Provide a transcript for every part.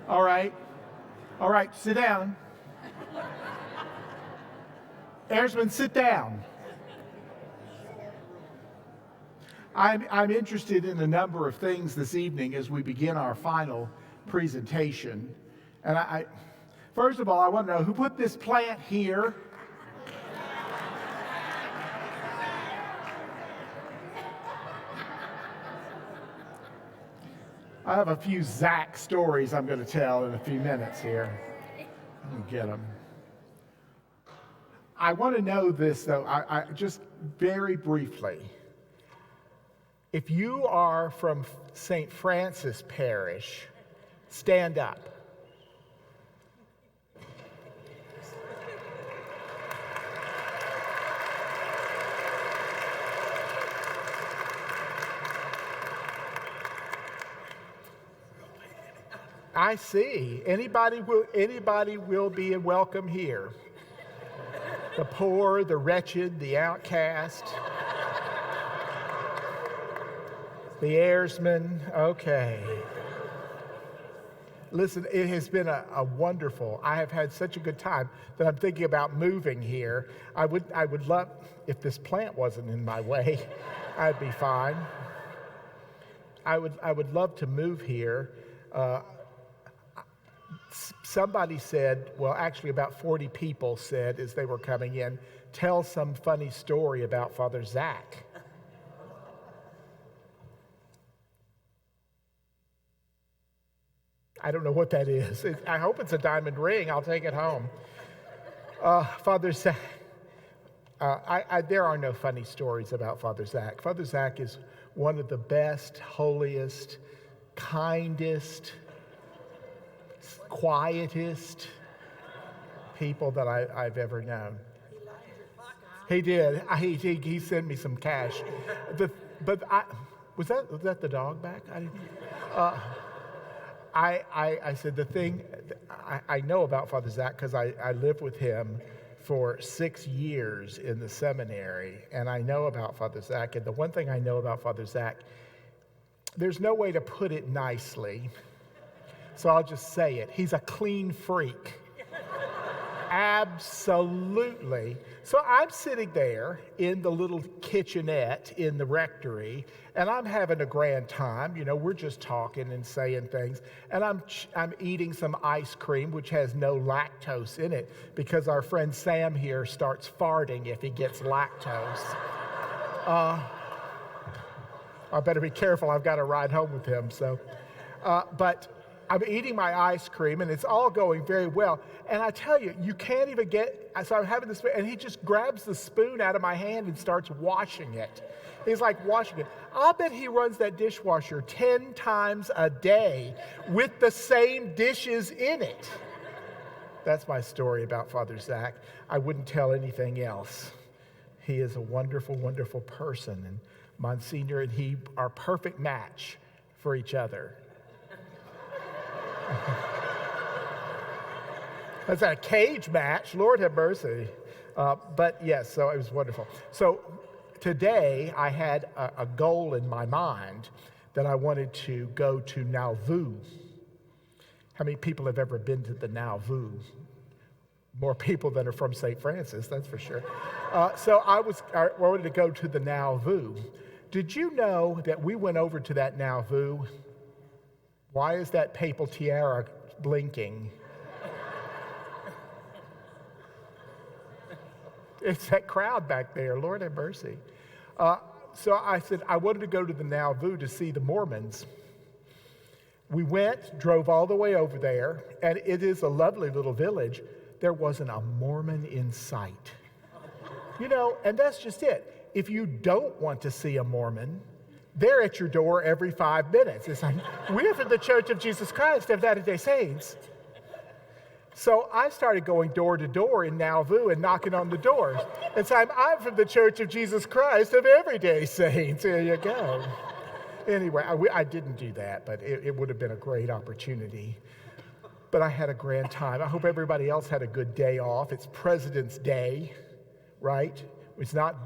All right. All right, sit down. Airsman, sit down. I'm interested in a number of things this evening as we begin our final presentation. And first of all, I want to know who put this plant here. I have a few Zach stories I'm going to tell in a few minutes here. Let me get them. I want to know this, though, I just very briefly. If you are from St. Francis Parish, stand up. I see. Anybody will be welcome here. The poor, the wretched, the outcast, the airsman. Okay. Listen, it has been a wonderful. I have had such a good time that I'm thinking about moving here. I would love, if this plant wasn't in my way, I'd be fine. I would love to move here. Somebody said, well, actually about 40 people said as they were coming in, tell some funny story about Father Zach. I don't know what that is. I hope it's a diamond ring. I'll take it home. Father Zach, there are no funny stories about Father Zach. Father Zach is one of the best, holiest, kindest, quietest people that I've ever known. He did. He sent me some cash. Was that the dog back? I said the thing I know about Father Zach because I lived with him for 6 years in the seminary, and I know about Father Zach. And the one thing I know about Father Zach, there's no way to put it nicely. So I'll just say it. He's a clean freak. Absolutely. So I'm sitting there in the little kitchenette in the rectory, and I'm having a grand time. You know, we're just talking and saying things. And I'm eating some ice cream, which has no lactose in it, because our friend Sam here starts farting if he gets lactose. I better be careful. I've got to ride home with him. So, but I'm eating my ice cream, and it's all going very well. And I tell you, you can't even so I'm having this, and he just grabs the spoon out of my hand and starts washing it. He's like washing it. I'll bet he runs that dishwasher 10 times a day with the same dishes in it. That's my story about Father Zach. I wouldn't tell anything else. He is a wonderful, wonderful person, and Monsignor and he are a perfect match for each other. That's a cage match. Lord have mercy. But yes, so it was wonderful. So today I had a goal in my mind that I wanted to go to Nauvoo. How many people have ever been to the Nauvoo? More people than are from St. Francis, that's for sure. So I wanted to go to the Nauvoo. Did you know that we went over to that Nauvoo? Why is that papal tiara blinking? It's that crowd back there, Lord have mercy. So I said, I wanted to go to the Nauvoo to see the Mormons. We went, drove all the way over there, and it is a lovely little village. There wasn't a Mormon in sight. You know, and that's just it. If you don't want to see a Mormon, they're at your door every 5 minutes. It's like, we're from the Church of Jesus Christ of Latter-day Saints. So I started going door to door in Nauvoo and knocking on the doors. And saying, I'm from the Church of Jesus Christ of Everyday Saints. There you go. Anyway, I didn't do that, but it would have been a great opportunity. But I had a grand time. I hope everybody else had a good day off. It's President's Day, right? It's not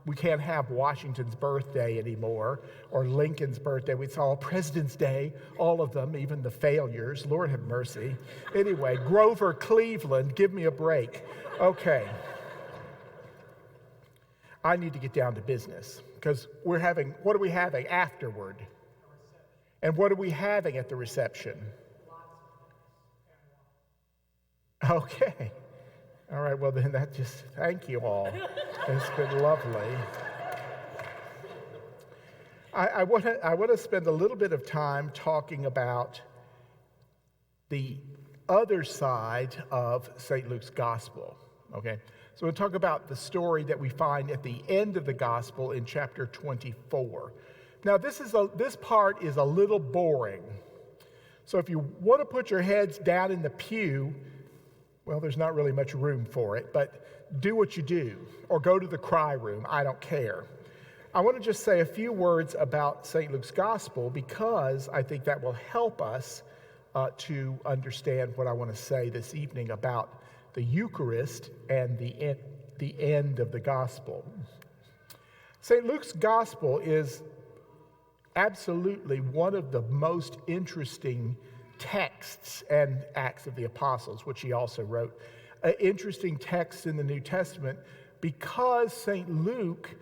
we can't have Washington's birthday anymore or Lincoln's birthday. It's all President's Day, all of them, even the failures. Lord have mercy. Anyway, Grover Cleveland, give me a break. Okay. I need to get down to business because what are we having afterward? And what are we having at the reception? Okay. All right, well then thank you all. It's been lovely. I want to spend a little bit of time talking about the other side of St. Luke's gospel, okay? So we'll talk about the story that we find at the end of the gospel in chapter 24. Now this part is a little boring. So if you want to put your heads down in the pew, well, there's not really much room for it, but do what you do, or go to the cry room. I don't care. I want to just say a few words about St. Luke's gospel because I think that will help us to understand what I want to say this evening about the Eucharist and the end of the gospel. St. Luke's gospel is absolutely one of the most interesting texts and Acts of the Apostles, which he also wrote. Interesting texts in the New Testament because St. Luke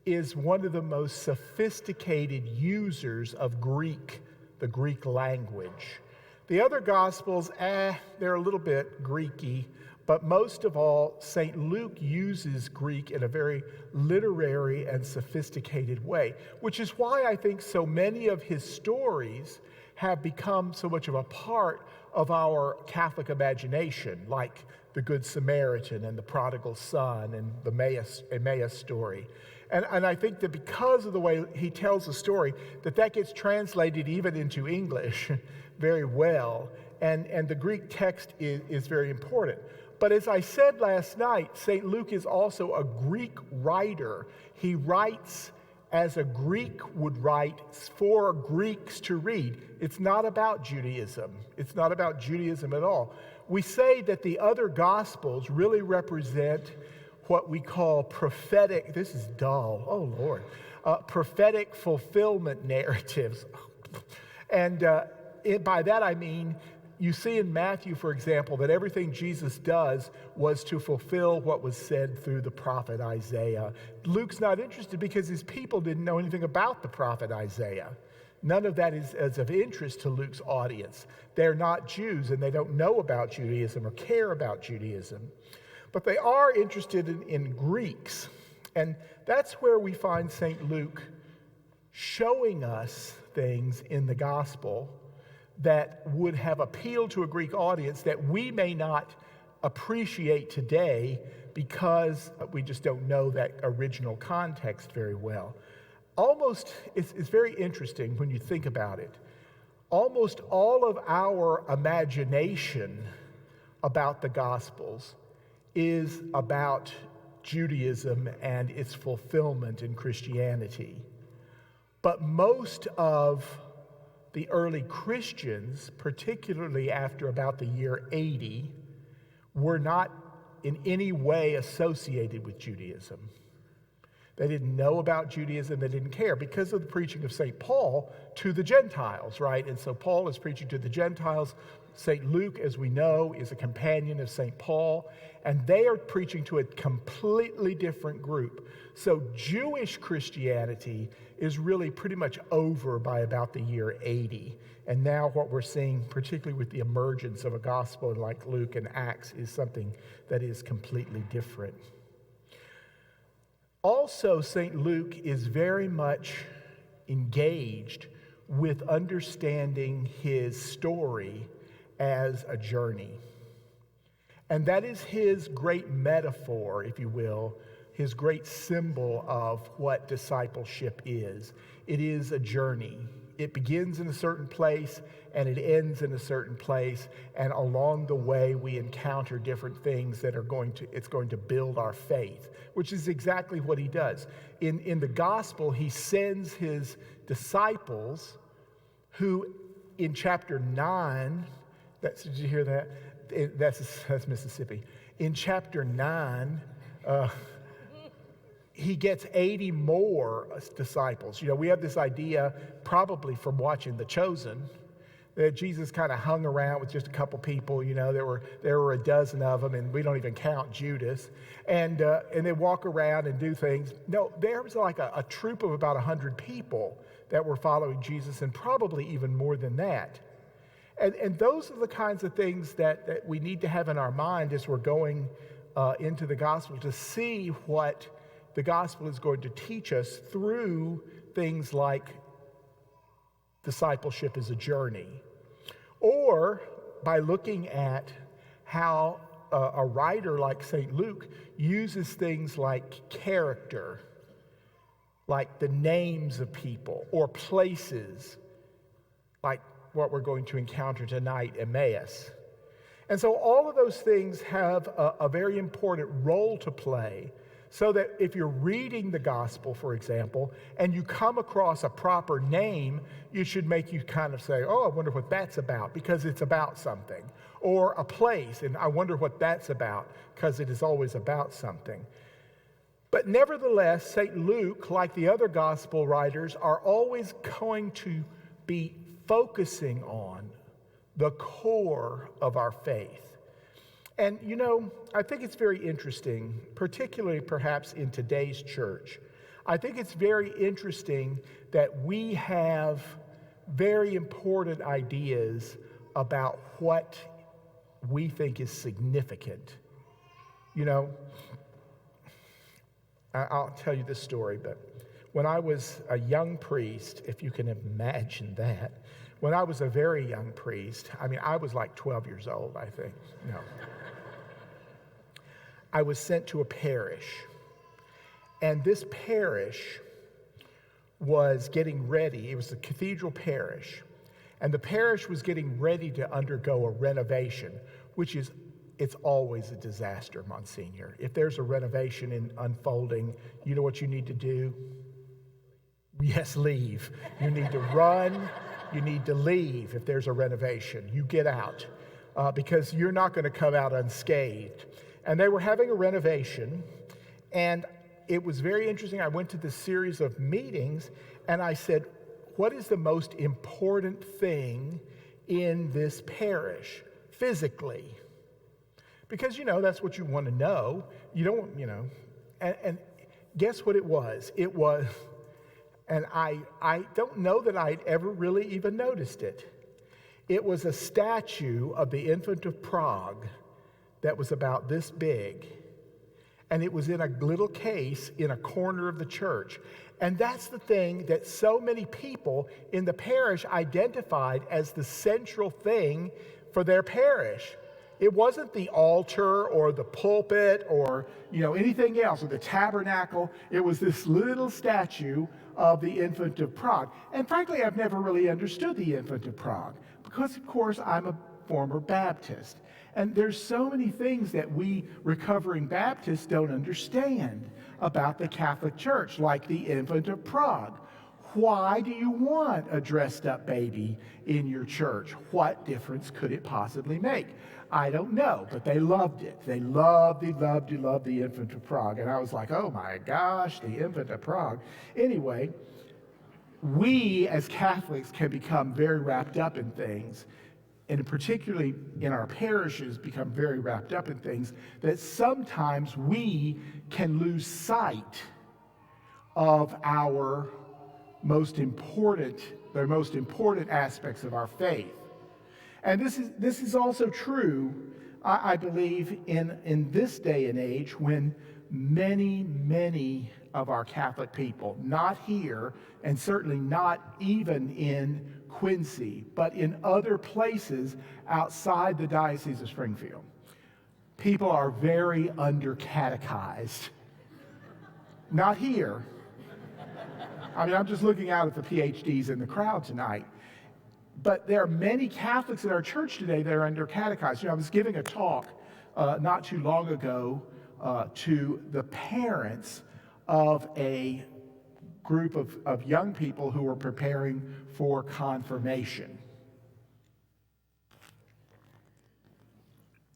is one of the most sophisticated users of Greek, the Greek language. The other Gospels, they're a little bit Greeky, but most of all, St. Luke uses Greek in a very literary and sophisticated way, which is why I think so many of his stories have become so much of a part of our Catholic imagination, like the Good Samaritan and the prodigal son and the Emmaus story. And I think that because of the way he tells the story, that gets translated even into English very well, and the Greek text is very important. But as I said last night, St. Luke is also a Greek writer. He writes as a Greek would write for Greeks to read. It's not about Judaism. It's not about Judaism at all. We say that the other Gospels really represent what we call prophetic, this is dull, oh Lord, prophetic fulfillment narratives. And by that I mean, you see in Matthew, for example, that everything Jesus does was to fulfill what was said through the prophet Isaiah. Luke's not interested because his people didn't know anything about the prophet Isaiah. None of that is of interest to Luke's audience. They're not Jews and they don't know about Judaism or care about Judaism. But they are interested in Greeks. And that's where we find St. Luke showing us things in the gospel that would have appealed to a Greek audience that we may not appreciate today because we just don't know that original context very well. It's very interesting when you think about it. Almost all of our imagination about the Gospels is about Judaism and its fulfillment in Christianity. But most of the early Christians, particularly after about the year 80, were not in any way associated with Judaism. They didn't know about Judaism, they didn't care because of the preaching of St. Paul to the Gentiles, right? And so Paul is preaching to the Gentiles. St. Luke, as we know, is a companion of St. Paul, and they are preaching to a completely different group. So Jewish Christianity is really pretty much over by about the year 80. And now what we're seeing, particularly with the emergence of a gospel like Luke and Acts, is something that is completely different. Also, St. Luke is very much engaged with understanding his story as a journey. And that is his great metaphor, if you will, his great symbol of what discipleship is. It is a journey. It begins in a certain place and it ends in a certain place, and along the way we encounter different things that it's going to build our faith, which is exactly what he does. In the gospel, he sends his disciples who in chapter 9, did you hear that? That's Mississippi. In chapter 9, he gets 80 more disciples. You know, we have this idea, probably from watching The Chosen, that Jesus kind of hung around with just a couple people. You know, there were a dozen of them, and we don't even count Judas. And they walk around and do things. No, there was like a troop of about 100 people that were following Jesus, and probably even more than that. And those are the kinds of things that we need to have in our mind as we're going into the gospel, to see what the gospel is going to teach us through things like discipleship is a journey, or by looking at how a writer like St. Luke uses things like character, like the names of people, or places, like what we're going to encounter tonight, Emmaus. And so all of those things have a very important role to play, so that if you're reading the gospel, for example, and you come across a proper name, it should make you kind of say, oh, I wonder what that's about, because it's about something. Or a place, and I wonder what that's about, because it is always about something. But nevertheless, St. Luke, like the other gospel writers, are always going to be focusing on the core of our faith. And, you know, I think it's very interesting, particularly perhaps in today's church. I think it's very interesting that we have very important ideas about what we think is significant. You know, I'll tell you this story, but when I was a young priest, if you can imagine that, when I was a very young priest, I mean, I was like 12 years old, I think. No. I was sent to a parish, and this parish was getting ready. It was a cathedral parish, and the parish was getting ready to undergo a renovation, which is, it's always a disaster, Monsignor. If there's a renovation in unfolding, you know what you need to do? Yes, leave. You need to run. You need to leave if there's a renovation. You get out, because you're not going to come out unscathed. And they were having a renovation, and it was very interesting. I went to this series of meetings, and I said, what is the most important thing in this parish physically? Because, you know, that's what you want to know. You don't, you know. And guess what it was? It was, and I don't know that I'd ever really even noticed it. It was a statue of the Infant of Prague that was about this big, and it was in a little case in a corner of the church. And that's the thing that so many people in the parish identified as the central thing for their parish. It wasn't the altar or the pulpit or, you know, anything else, or the tabernacle. It was this little statue of the Infant of Prague. And frankly, I've never really understood the Infant of Prague, because, of course, I'm a former Baptist. And there's so many things that we recovering Baptists don't understand about the Catholic Church, like the Infant of Prague. Why do you want a dressed up baby in your church? What difference could it possibly make? I don't know, but they loved it. They loved the Infant of Prague. And I was like, oh my gosh, the Infant of Prague. Anyway, we as Catholics can become very wrapped up in things, and particularly in our parishes become very wrapped up in things, that sometimes we can lose sight of the most important aspects of our faith. And this is also true, I believe, in this day and age, when many of our Catholic people, not here, and certainly not even in Quincy, but in other places outside the Diocese of Springfield, people are very under-catechized. Not here. I mean, I'm just looking out at the PhDs in the crowd tonight. But there are many Catholics in our church today that are under-catechized. You know, I was giving a talk not too long ago to the parents of a group of young people who were preparing for confirmation.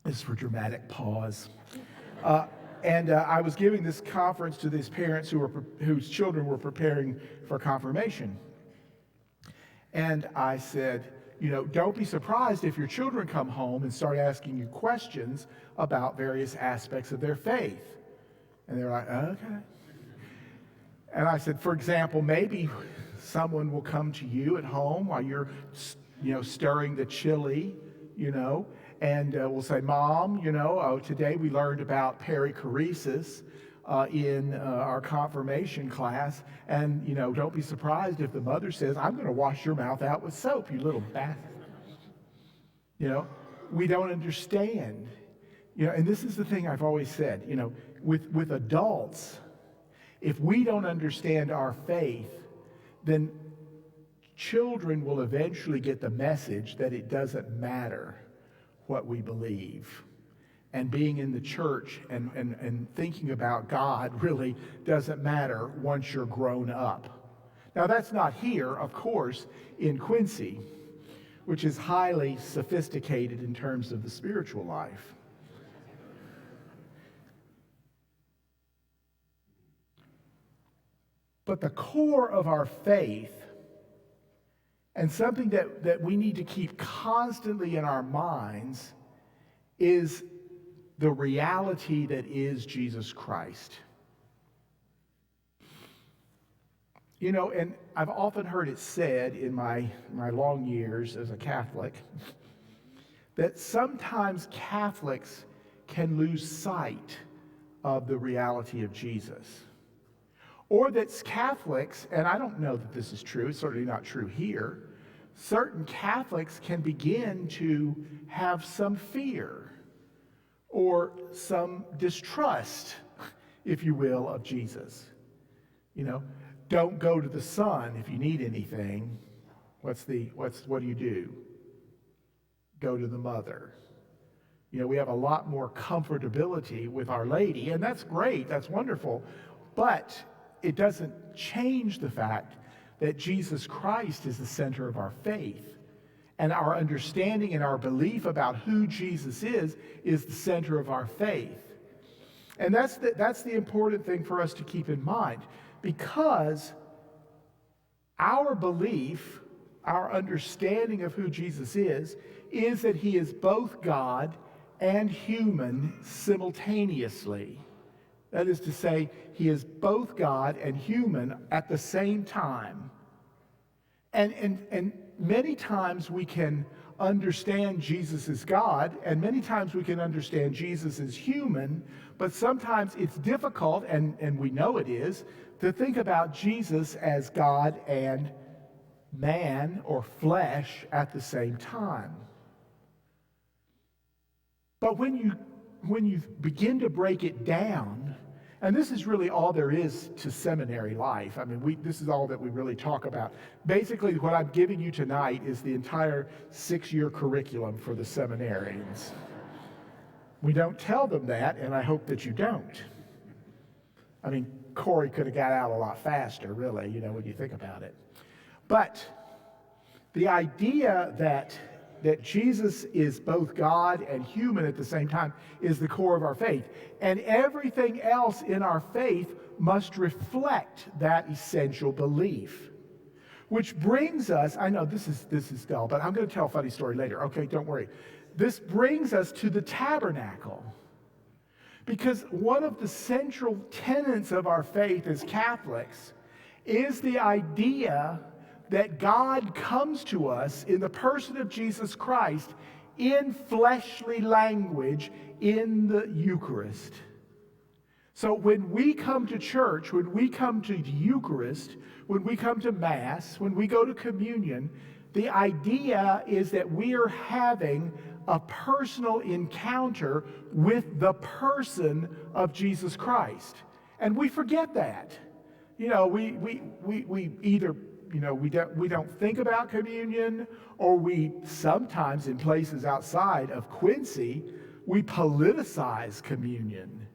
This is for dramatic pause. And I was giving this conference to these parents whose children were preparing for confirmation. And I said, don't be surprised if your children come home and start asking you questions about various aspects of their faith. And they're like, okay. And I said, for example, maybe someone will come to you at home while you're, stirring the chili, and we'll say, Mom, today we learned about perichoresis in our confirmation class. And, don't be surprised if the mother says, I'm going to wash your mouth out with soap, you little bastard. We don't understand. And this is the thing I've always said, with adults, if we don't understand our faith, then children will eventually get the message that it doesn't matter what we believe. And being in the church and thinking about God really doesn't matter once you're grown up. Now, that's not here, of course, in Quincy, which is highly sophisticated in terms of the spiritual life. But the core of our faith, and something that we need to keep constantly in our minds, is the reality that is Jesus Christ. And I've often heard it said in my long years as a Catholic that sometimes Catholics can lose sight of the reality of Jesus. Or that Catholics, and I don't know that this is true, it's certainly not true here, certain Catholics can begin to have some fear or some distrust, if you will, of Jesus. Don't go to the Son if you need anything. What do you do? Go to the Mother. We have a lot more comfortability with Our Lady, and that's great, that's wonderful, but it doesn't change the fact that Jesus Christ is the center of our faith. And our understanding and our belief about who Jesus is the center of our faith. And that's the important thing for us to keep in mind, because our belief, our understanding of who Jesus is that he is both God and human simultaneously. That is to say, he is both God and human at the same time. And many times we can understand Jesus as God, and many times we can understand Jesus as human, but sometimes it's difficult, and we know it is, to think about Jesus as God and man or flesh at the same time. But when you begin to break it down, and this is really all there is to seminary life. I mean, this is all that we really talk about. Basically, what I'm giving you tonight is the entire 6-year curriculum for the seminarians. We don't tell them that, and I hope that you don't. I mean, Corey could have got out a lot faster, really, when you think about it. But the idea that Jesus is both God and human at the same time is the core of our faith. And everything else in our faith must reflect that essential belief. Which brings us, I know this is dull, but I'm going to tell a funny story later. Okay, don't worry. This brings us to the tabernacle. Because one of the central tenets of our faith as Catholics is the idea that God comes to us in the person of Jesus Christ in fleshly language in the Eucharist. So when we come to church, when we come to the Eucharist, when we come to Mass, when we go to communion, the idea is that we are having a personal encounter with the person of Jesus Christ. And we forget that. We either we don't think about communion, or we sometimes in places outside of Quincy, we politicize communion,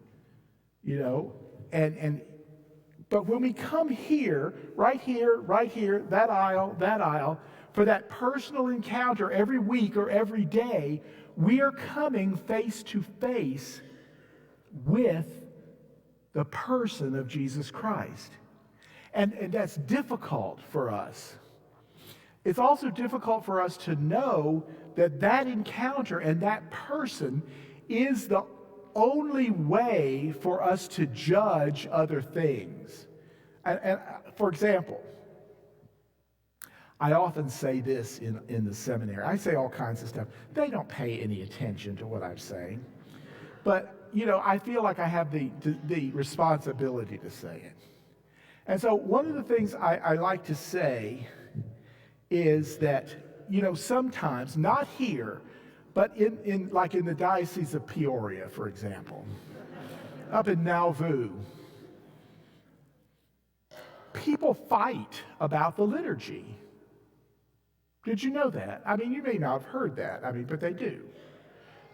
but when we come here, right here, that aisle, for that personal encounter every week or every day, we are coming face to face with the person of Jesus Christ. And that's difficult for us. It's also difficult for us to know that that encounter and that person is the only way for us to judge other things. And for example, I often say this in the seminary. I say all kinds of stuff. They don't pay any attention to what I'm saying. But, I feel like I have the responsibility to say it. And so one of the things I like to say is that, sometimes, not here, but in the Diocese of Peoria, for example, up in Nauvoo, people fight about the liturgy. Did you know that? You may not have heard that, but they do.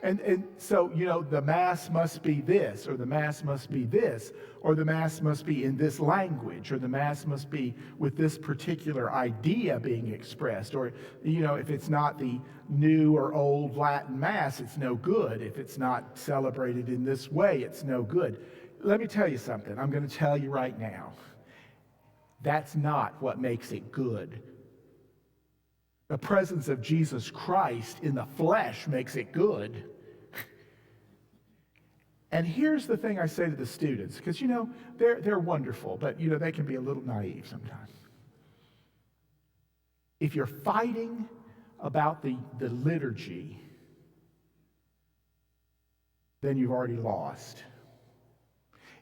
And so, the Mass must be this, or the Mass must be this, or the Mass must be in this language, or the Mass must be with this particular idea being expressed, or, if it's not the new or old Latin Mass, it's no good. If it's not celebrated in this way, it's no good. Let me tell you something. I'm going to tell you right now. That's not what makes it good. The presence of Jesus Christ in the flesh makes it good. And here's the thing I say to the students, because, they're wonderful, but, they can be a little naive sometimes. If you're fighting about the liturgy, then you've already lost.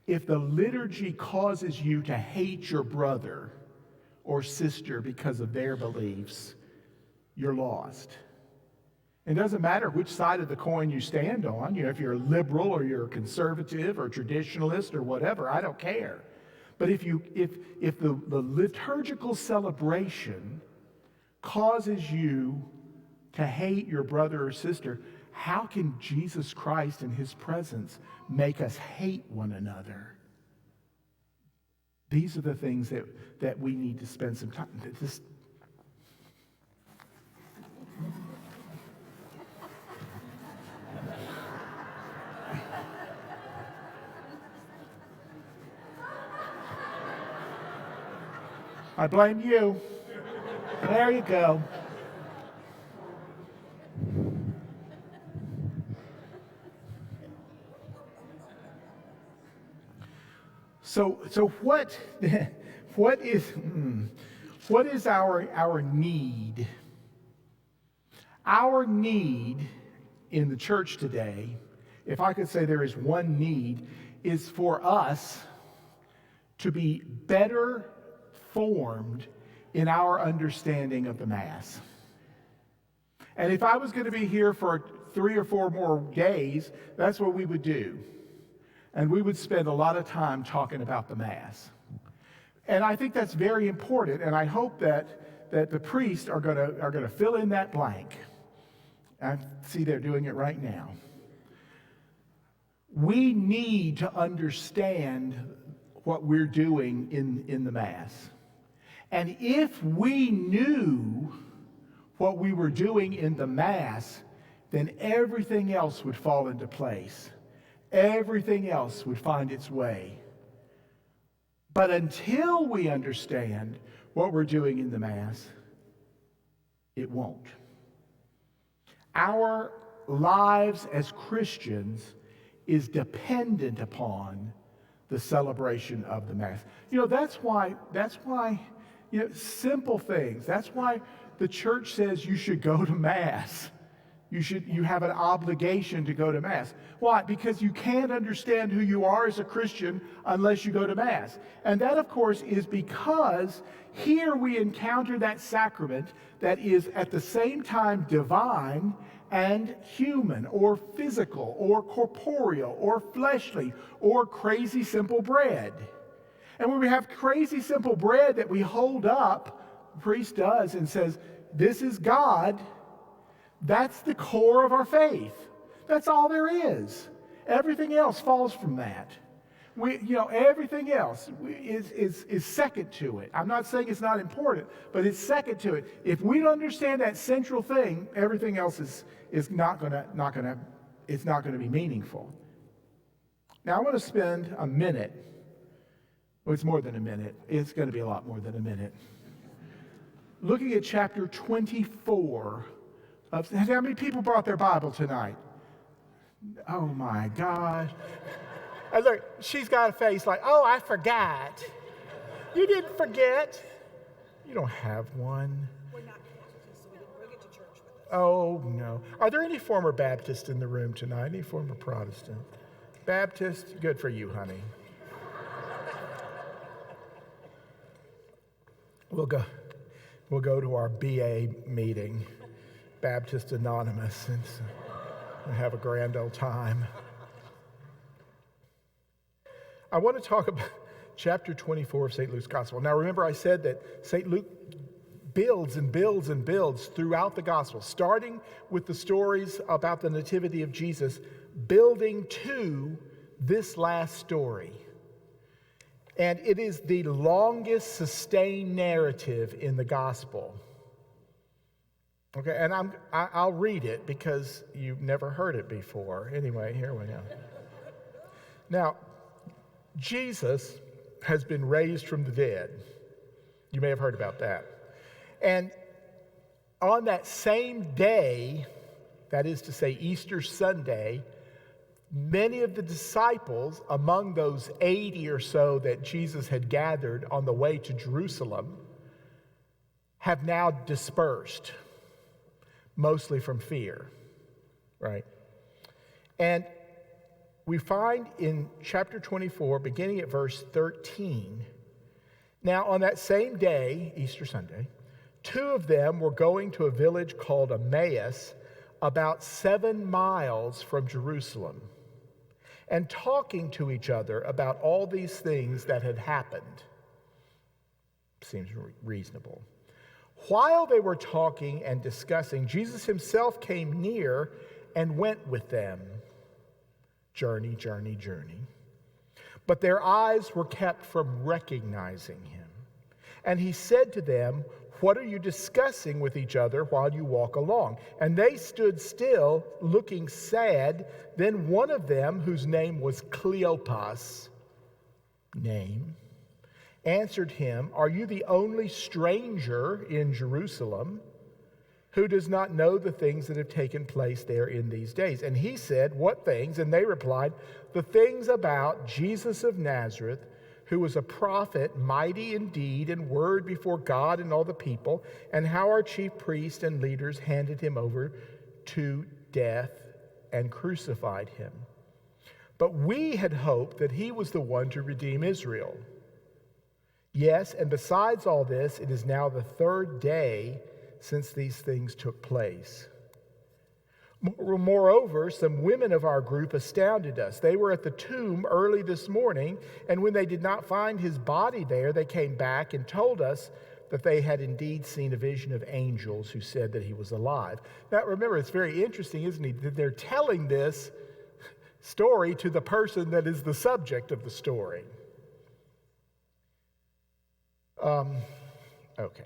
If the liturgy causes you to hate your brother or sister because of their beliefs, you're lost. It doesn't matter which side of the coin you stand on. If you're a liberal or you're a conservative or traditionalist or whatever, I don't care. But if the liturgical celebration causes you to hate your brother or sister, how can Jesus Christ and his presence make us hate one another? These are the things that we need to spend some time. I blame you. There you go. So what is our need? Our need in the church today, if I could say there is one need, is for us to be better formed in our understanding of the Mass. And if I was going to be here for 3 or 4 more days, that's what we would do. And we would spend a lot of time talking about the Mass. And I think that's very important, and I hope that the priests are going to fill in that blank. I see they're doing it right now. We need to understand what we're doing in the Mass. And if we knew what we were doing in the Mass, then everything else would fall into place. Everything else would find its way. But until we understand what we're doing in the Mass, it won't. Our lives as Christians is dependent upon the celebration of the Mass. That's why, simple things. That's why the church says you should go to Mass. You have an obligation to go to Mass. Why? Because you can't understand who you are as a Christian unless you go to Mass. And that, of course, is because here we encounter that sacrament that is at the same time divine and human, or physical, or corporeal, or fleshly, or crazy simple bread. And when we have crazy simple bread that we hold up, the priest does, and says, this is God, that's the core of our faith. That's all there is. Everything else falls from that. Everything else is second to it. I'm not saying it's not important, but it's second to it. If we don't understand that central thing, everything else is not going to be meaningful. Now I want to spend a minute. Well, it's more than a minute. It's going to be a lot more than a minute. Looking at chapter 24 of, how many people brought their Bible tonight? Oh my God. And look, she's got a face like, oh, I forgot. You didn't forget. You don't have one. We're not Baptists, so we didn't bring it to church with us. Oh, no. Are there any former Baptists in the room tonight? Any former Protestant? Baptist? Good for you, honey. We'll go to our BA meeting, Baptist Anonymous, and we'll have a grand old time. I want to talk about chapter 24 of St. Luke's Gospel. Now, remember I said that St. Luke builds and builds and builds throughout the Gospel, starting with the stories about the nativity of Jesus, building to this last story. And it is the longest sustained narrative in the Gospel. Okay, and I'll read it because you've never heard it before. Anyway, here we go. Now, Jesus has been raised from the dead. You may have heard about that. And on that same day, that is to say Easter Sunday, many of the disciples, among those 80 or so that Jesus had gathered on the way to Jerusalem, have now dispersed, mostly from fear, right? And we find in chapter 24, beginning at verse 13, now on that same day, Easter Sunday, 2 of them were going to a village called Emmaus, about 7 miles from Jerusalem, and talking to each other about all these things that had happened. Seems reasonable. While they were talking and discussing, Jesus himself came near and went with them. Journey, journey, journey. But their eyes were kept from recognizing him. And he said to them, "What are you discussing with each other while you walk along?" And they stood still, looking sad. Then one of them, whose name was Cleopas, answered him, "Are you the only stranger in Jerusalem who does not know the things that have taken place there in these days?" And he said, "What things?" And they replied, "The things about Jesus of Nazareth, who was a prophet, mighty in deed and word before God and all the people, and how our chief priests and leaders handed him over to death and crucified him. But we had hoped that he was the one to redeem Israel. Yes, and besides all this, it is now the 3rd day since these things took place. Moreover, some women of our group astounded us. They were at the tomb early this morning, and when they did not find his body there, they came back and told us that they had indeed seen a vision of angels who said that he was alive." Now, remember, it's very interesting, isn't it, that they're telling this story to the person that is the subject of the story. Okay.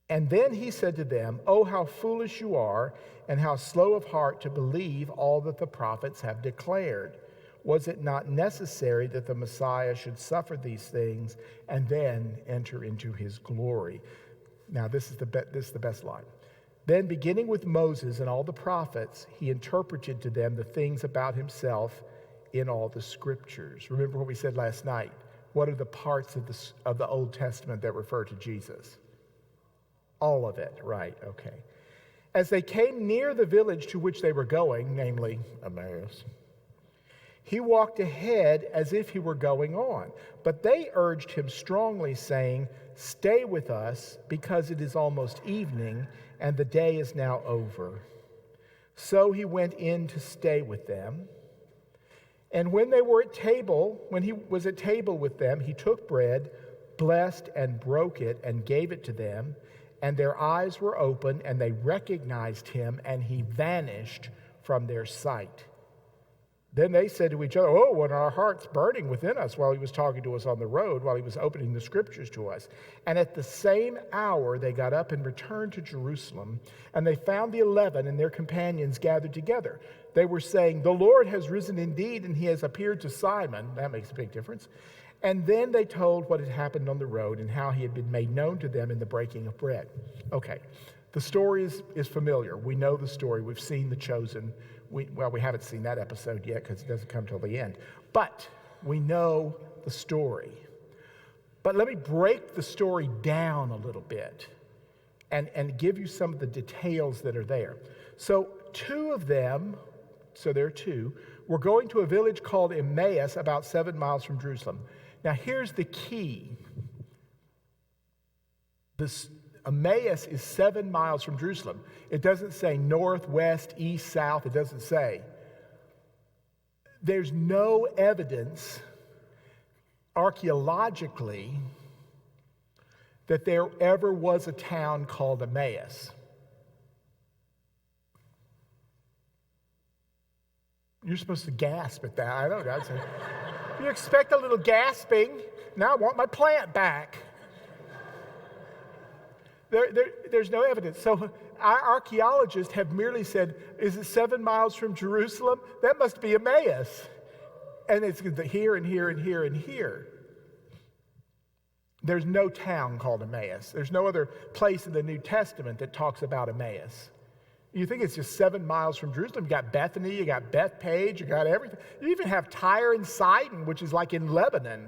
And then he said to them, "Oh, how foolish you are, and how slow of heart to believe all that the prophets have declared. Was it not necessary that the Messiah should suffer these things and then enter into his glory?" Now, this is the best line. "Then, beginning with Moses and all the prophets, he interpreted to them the things about himself in all the scriptures." Remember what we said last night. What are the parts of the Old Testament that refer to Jesus? All of it, right, okay. As they came near the village to which they were going, namely Emmaus, he walked ahead as if he were going on. But they urged him strongly, saying, "Stay with us, because it is almost evening, and the day is now over." So he went in to stay with them. And when he was at table with them, he took bread, blessed and broke it, and gave it to them. And their eyes were open, and they recognized him, and he vanished from their sight. Then they said to each other, "Oh, when our hearts burning within us while he was talking to us on the road, while he was opening the scriptures to us." And at the same hour they got up and returned to Jerusalem, and they found the 11 and their companions gathered together. They were saying, "The Lord has risen indeed, and he has appeared to Simon." That makes a big difference. And then they told what had happened on the road and how he had been made known to them in the breaking of bread. Okay, the story is familiar. We know the story. We've seen The Chosen. We haven't seen that episode yet because it doesn't come till the end. But we know the story. But let me break the story down a little bit and give you some of the details that are there. So two of them, so there are two, were going to a village called Emmaus, about 7 miles from Jerusalem. Now here's the key. This Emmaus is 7 miles from Jerusalem. It doesn't say north, west, east, south. It doesn't say. There's no evidence archaeologically that there ever was a town called Emmaus. You're supposed to gasp at that. I don't know. You expect a little gasping. Now I want my plant back. There's no evidence. So our archaeologists have merely said, is it 7 miles from Jerusalem? That must be Emmaus. And it's here and here and here and here. There's no town called Emmaus. There's no other place in the New Testament that talks about Emmaus. You think it's just 7 miles from Jerusalem. You got Bethany, you got Bethpage, you got everything. You even have Tyre and Sidon, which is like in Lebanon.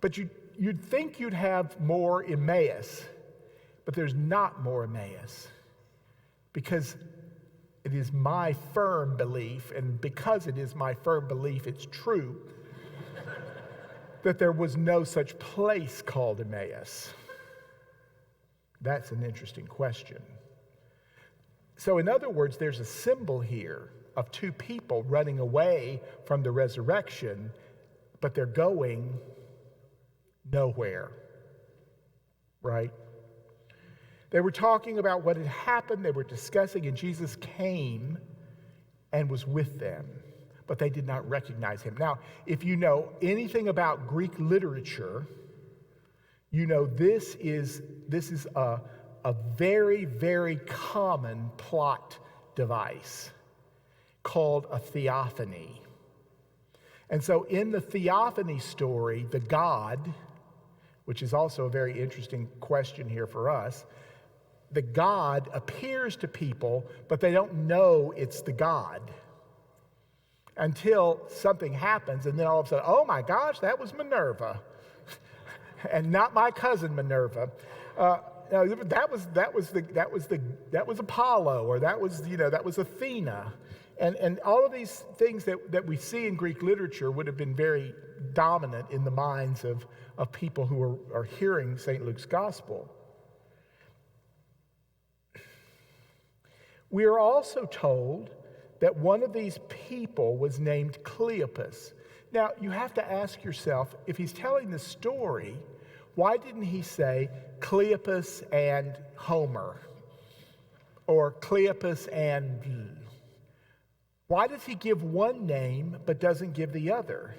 But you'd think you'd have more Emmaus. But there's not more Emmaus, because it is my firm belief, and because it is my firm belief, it's true, that there was no such place called Emmaus. That's an interesting question. So in other words, there's a symbol here of two people running away from the resurrection, but they're going nowhere, right? They were talking about what had happened. They were discussing, and Jesus came and was with them, but they did not recognize him. Now, if you know anything about Greek literature, you know this is a very, very common plot device called a theophany. And so in the theophany story, the God, which is also a very interesting question here for us, the God appears to people, but they don't know it's the God until something happens, and then all of a sudden, oh my gosh, that was Minerva, and not my cousin Minerva. No, that was Apollo, or that was Athena, and all of these things that we see in Greek literature would have been very dominant in the minds of people who are hearing St. Luke's gospel. We are also told that one of these people was named Cleopas. Now, you have to ask yourself, if he's telling the story, why didn't he say Cleopas and Homer? Or Cleopas and... Why does he give one name but doesn't give the other?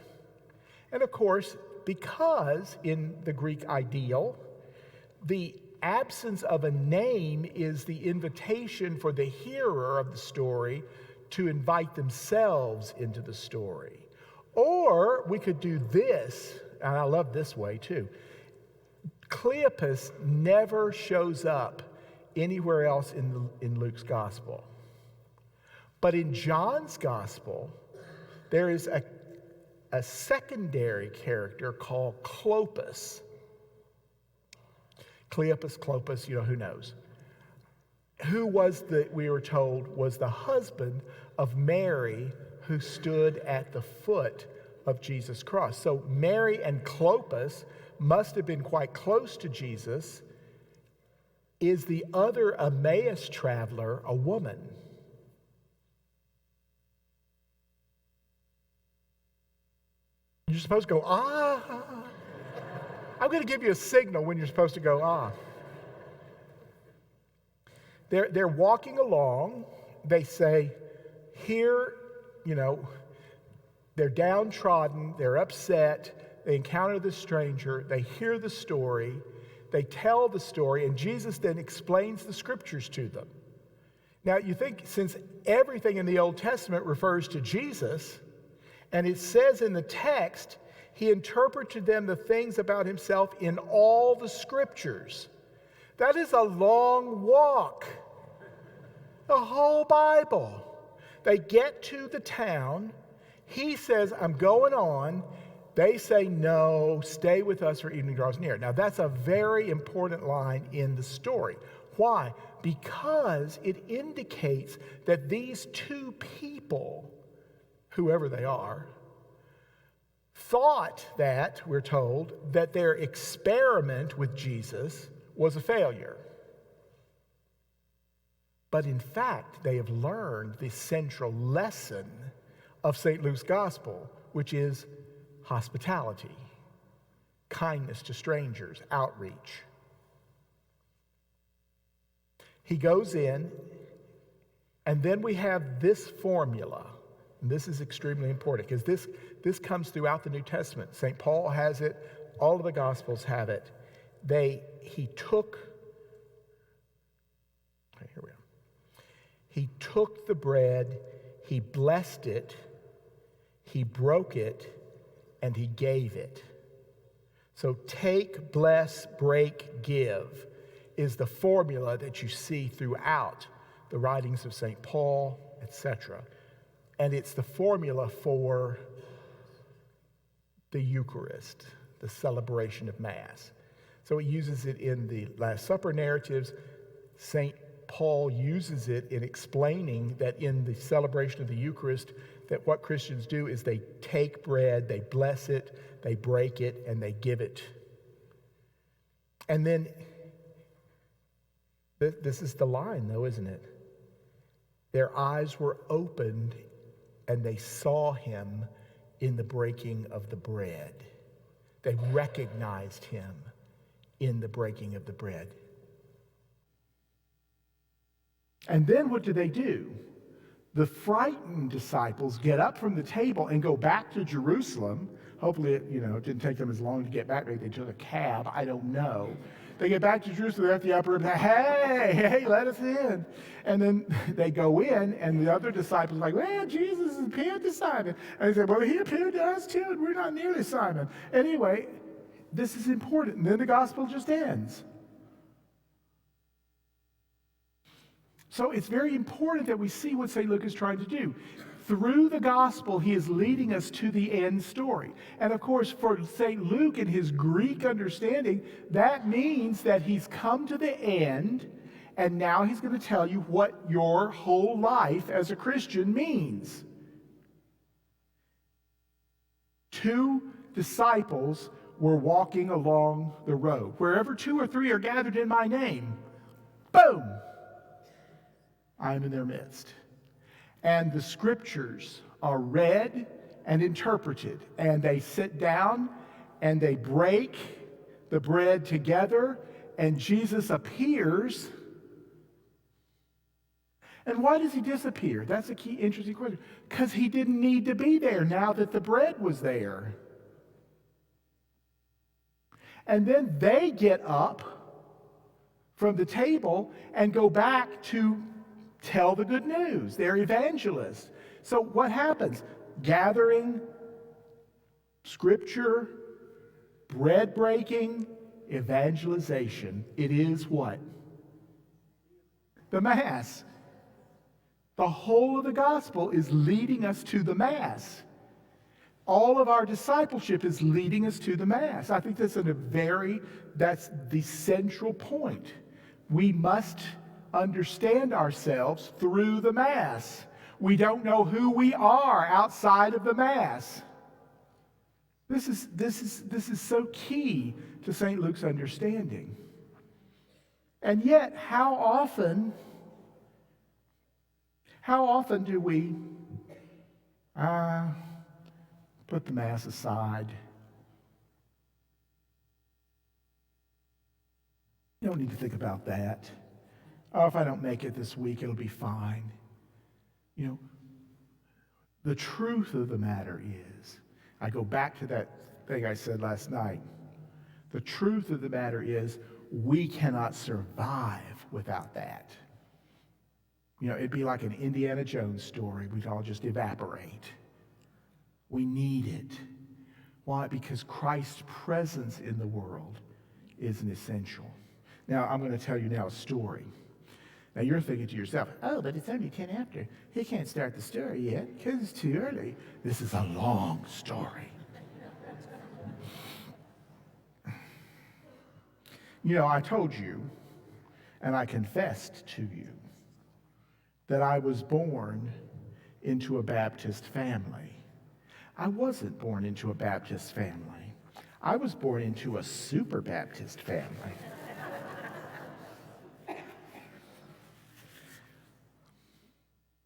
And of course, because in the Greek ideal, the absence of a name is the invitation for the hearer of the story to invite themselves into the story. Or we could do this, and I love this way too. Cleopas never shows up anywhere else in Luke's gospel. But in John's gospel, there is a secondary character called Clopas. Cleopas, who knows? Who we were told, was the husband of Mary, who stood at the foot of Jesus' cross. So Mary and Clopas must have been quite close to Jesus. Is the other Emmaus traveler a woman? You're supposed to go, ah. I'm going to give you a signal when you're supposed to go, ah. They're walking along. They say, here, They're downtrodden, they're upset, they encounter the stranger, they hear the story, they tell the story, and Jesus then explains the scriptures to them. Now, you think since everything in the Old Testament refers to Jesus, and it says in the text, he interpreted to them the things about himself in all the scriptures. That is a long walk. The whole Bible. They get to the town. He says, I'm going on. They say, no, stay with us for evening draws near. Now, that's a very important line in the story. Why? Because it indicates that these two people, whoever they are, thought that, we're told, that their experiment with Jesus was a failure. But in fact, they have learned the central lesson of St. Luke's gospel, which is hospitality, kindness to strangers, outreach. He goes in, and then we have this formula. And this is extremely important because this comes throughout the New Testament. St. Paul has it. All of the Gospels have it. He took the bread, he blessed it, he broke it, and he gave it. So take, bless, break, give is the formula that you see throughout the writings of St. Paul, etc. And it's the formula for the Eucharist, the celebration of Mass. So he uses it in the Last Supper narratives. St. Paul uses it in explaining that in the celebration of the Eucharist, that what Christians do is they take bread, they bless it, they break it, and they give it. And then, this is the line though, isn't it? Their eyes were opened and they saw him in the breaking of the bread. They recognized him in the breaking of the bread. And then what do? The frightened disciples get up from the table and go back to Jerusalem. Hopefully, it didn't take them as long to get back. Maybe they took a cab. I don't know. They get back to Jerusalem. They're at the upper room. Hey, let us in. And then they go in, and the other disciples are like, well, Jesus appeared to Simon. And they say, well, he appeared to us too, and we're not nearly Simon. Anyway, this is important. And then the gospel just ends. So it's very important that we see what St. Luke is trying to do. Through the gospel, he is leading us to the end story. And of course, for St. Luke in his Greek understanding, that means that he's come to the end, and now he's going to tell you what your whole life as a Christian means. Two disciples were walking along the road. Wherever two or three are gathered in my name, boom, I am in their midst. And the scriptures are read and interpreted. And they sit down and they break the bread together. And Jesus appears. And why does he disappear? That's a key, interesting question. Because he didn't need to be there now that the bread was there. And then they get up from the table and go back to tell the good news. They're evangelists. So what happens? Gathering, scripture, bread breaking, evangelization. It is what? The Mass. The whole of the gospel is leading us to the Mass. All of our discipleship is leading us to the Mass. I think that's that's the central point. We must understand ourselves through the Mass. We don't know who we are outside of the Mass. This is so key to St. Luke's understanding. And yet, how often do we put the Mass aside? You don't need to think about that. Oh, if I don't make it this week, it'll be fine. The truth of the matter is, I go back to that thing I said last night. The truth of the matter is, we cannot survive without that. It'd be like an Indiana Jones story. We'd all just evaporate. We need it. Why? Because Christ's presence in the world is an essential. Now, I'm going to tell you now a story. Now, you're thinking to yourself, oh, but it's only 10 after. He can't start the story yet because it's too early. This is a long story. I told you, and I confessed to you, that I was born into a Baptist family. I wasn't born into a Baptist family. I was born into a super Baptist family.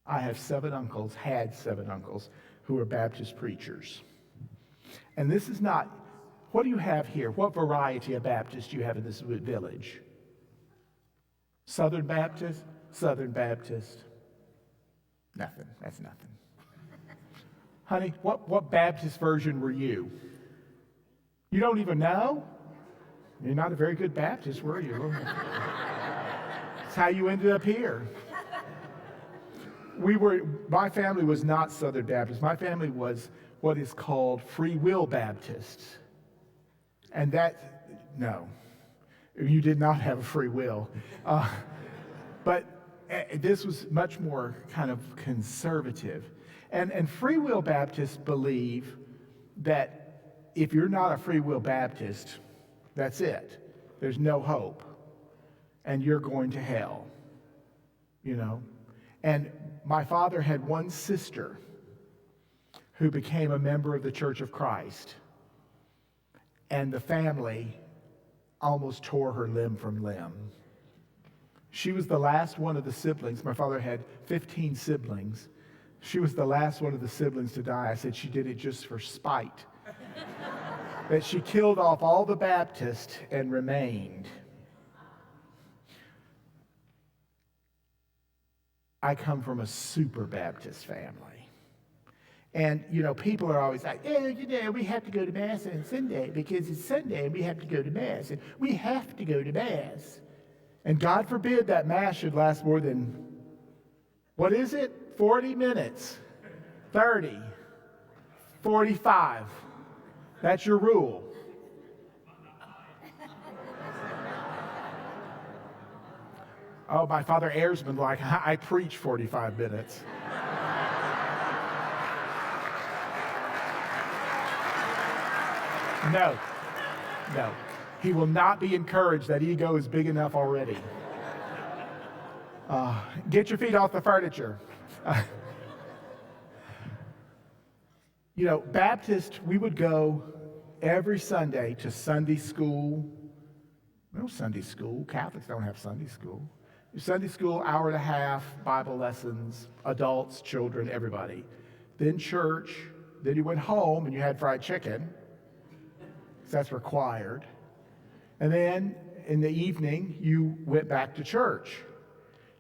I have had seven uncles who are Baptist preachers. And this is not, what do you have here? What variety of Baptist do you have in this village? Southern Baptist? Southern Baptist? Nothing. That's nothing. Honey, what Baptist version were you? You don't even know? You're not a very good Baptist, were you? That's how you ended up here. My family was not Southern Baptist. My family was what is called Free Will Baptists. And no, you did not have a free will. But this was much more kind of conservative. And Free Will Baptists believe that if you're not a Free Will Baptist, that's it. There's no hope. And you're going to hell, And my father had one sister who became a member of the Church of Christ. And the family almost tore her limb from limb. She was the last one of the siblings. My father had 15 siblings. She was the last one of the siblings to die. I said she did it just for spite. That she killed off all the Baptists and remained. I come from a super Baptist family. And, people are always like, we have to go to Mass on Sunday because it's Sunday and we have to go to Mass. And we have to go to Mass. And God forbid that Mass should last more than, 40 minutes, 30, 45. That's your rule. Oh, my father Airsman, I preach 45 minutes. No. He will not be encouraged. That ego is big enough already. Get your feet off the furniture. Baptist, we would go every Sunday to Sunday school. No Sunday school. Catholics don't have Sunday school. Sunday school, hour and a half, Bible lessons, adults, children, everybody. Then church. Then you went home and you had fried chicken. That's required. And then in the evening, you went back to church.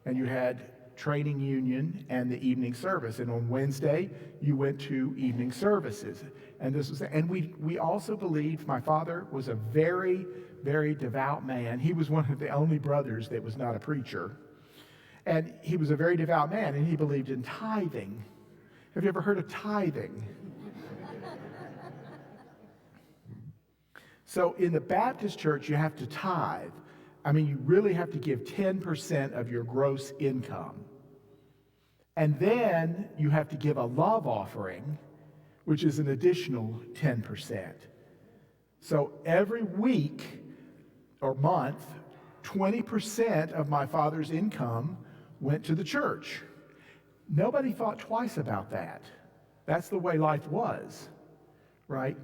And you had training union and the evening service. And on Wednesday, you went to evening services. And we also believed my father was a very, very devout man. He was one of the only brothers that was not a preacher. And he was a very devout man, and he believed in tithing. Have you ever heard of tithing? So in the Baptist church, you have to tithe. You really have to give 10% of your gross income. And then you have to give a love offering, which is an additional 10%. So every week or month, 20% of my father's income went to the church. Nobody thought twice about that. That's the way life was, right?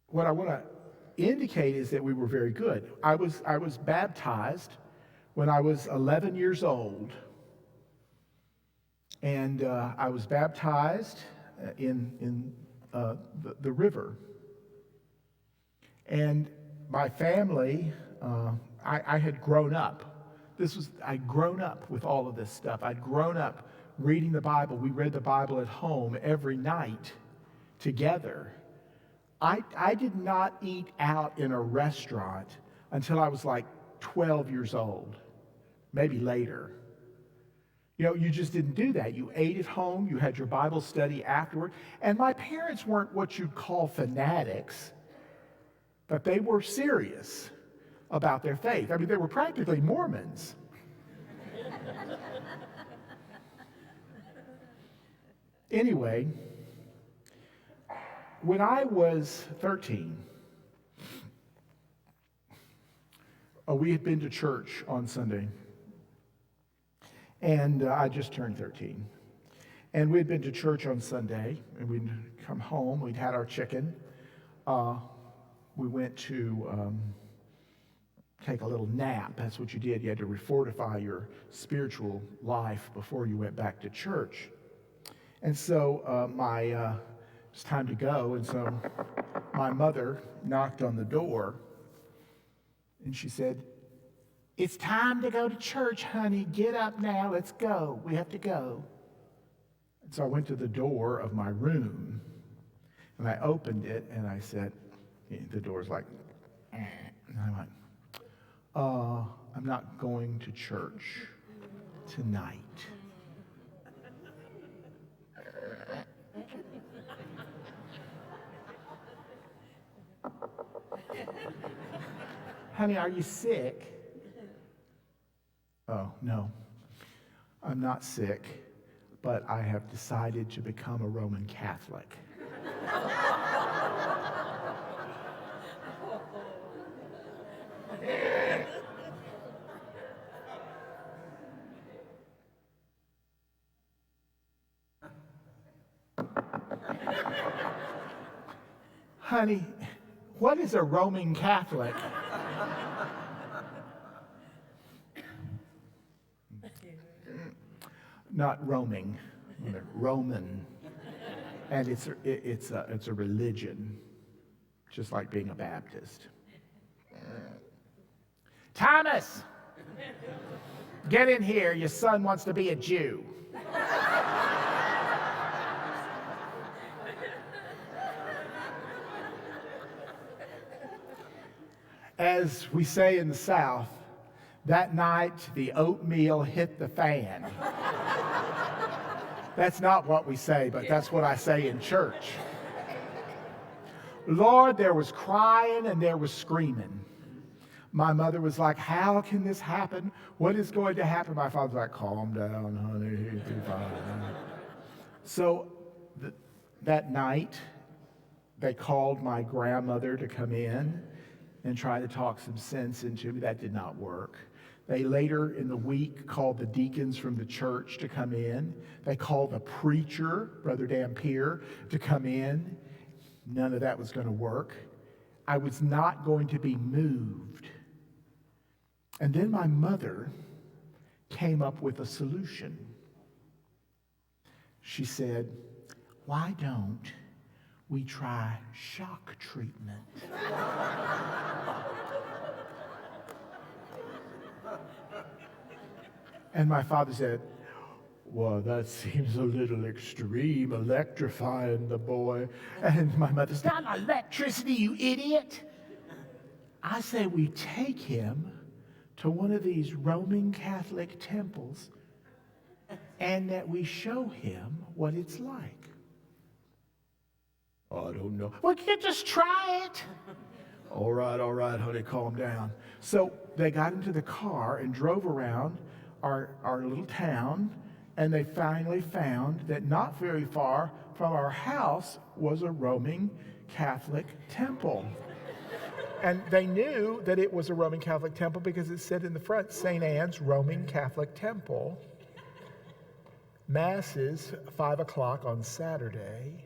What I want to indicate is that we were very good. I was baptized when I was 11 years old. And I was baptized in the river. And my family, I had grown up. I'd grown up with all of this stuff. I'd grown up reading the Bible. We read the Bible at home every night together. I did not eat out in a restaurant until I was like 12 years old, maybe later. You know, you just didn't do that. You ate at home, you had your Bible study afterward. And my parents weren't what you'd call fanatics, but they were serious about their faith. I mean, they were practically Mormons. Anyway, when I was 13, we had been to church on Sunday. And I just turned 13. And we'd been to church on Sunday, and we'd come home. We'd had our chicken. We went to take a little nap. That's what you did. You had to refortify your spiritual life before you went back to church. And so it was time to go. And so my mother knocked on the door, and she said, "It's time to go to church, honey. Get up now. Let's go. We have to go." And so I went to the door of my room, and I opened it, and I said, the door's like, and I went, "I'm not going to church tonight." "Honey, are you sick?" "Oh, no, I'm not sick, but I have decided to become a Roman Catholic." "Honey, what is a Roman Catholic?" Not roaming, Roman. And it's a religion, just like being a Baptist. "Thomas, get in here. Your son wants to be a Jew." As we say in the South, that night the oatmeal hit the fan. That's not what we say, but that's what I say in church. Lord, there was crying and there was screaming. My mother was like, "How can this happen? What is going to happen?" My father's like, "Calm down, honey. He'll be fine." So that night, they called my grandmother to come in and try to talk some sense into me. That did not work. They later in the week called the deacons from the church to come in. They called the preacher, Brother Dampier, to come in. None of that was going to work. I was not going to be moved. And then my mother came up with a solution. She said, "Why don't we try shock treatment?" And my father said, "Well, that seems a little extreme, electrifying the boy." And my mother said, "Not electricity, you idiot." I say we take him to one of these Roman Catholic temples and that we show him what it's like. "I don't know." "Well, you can just try it." All right, honey, calm down." So they got into the car and drove around our little town, and they finally found that not very far from our house was a Roman Catholic temple. And they knew that it was a Roman Catholic temple because it said in the front, "St. Anne's Roman Catholic Temple. Masses, 5 o'clock on Saturday."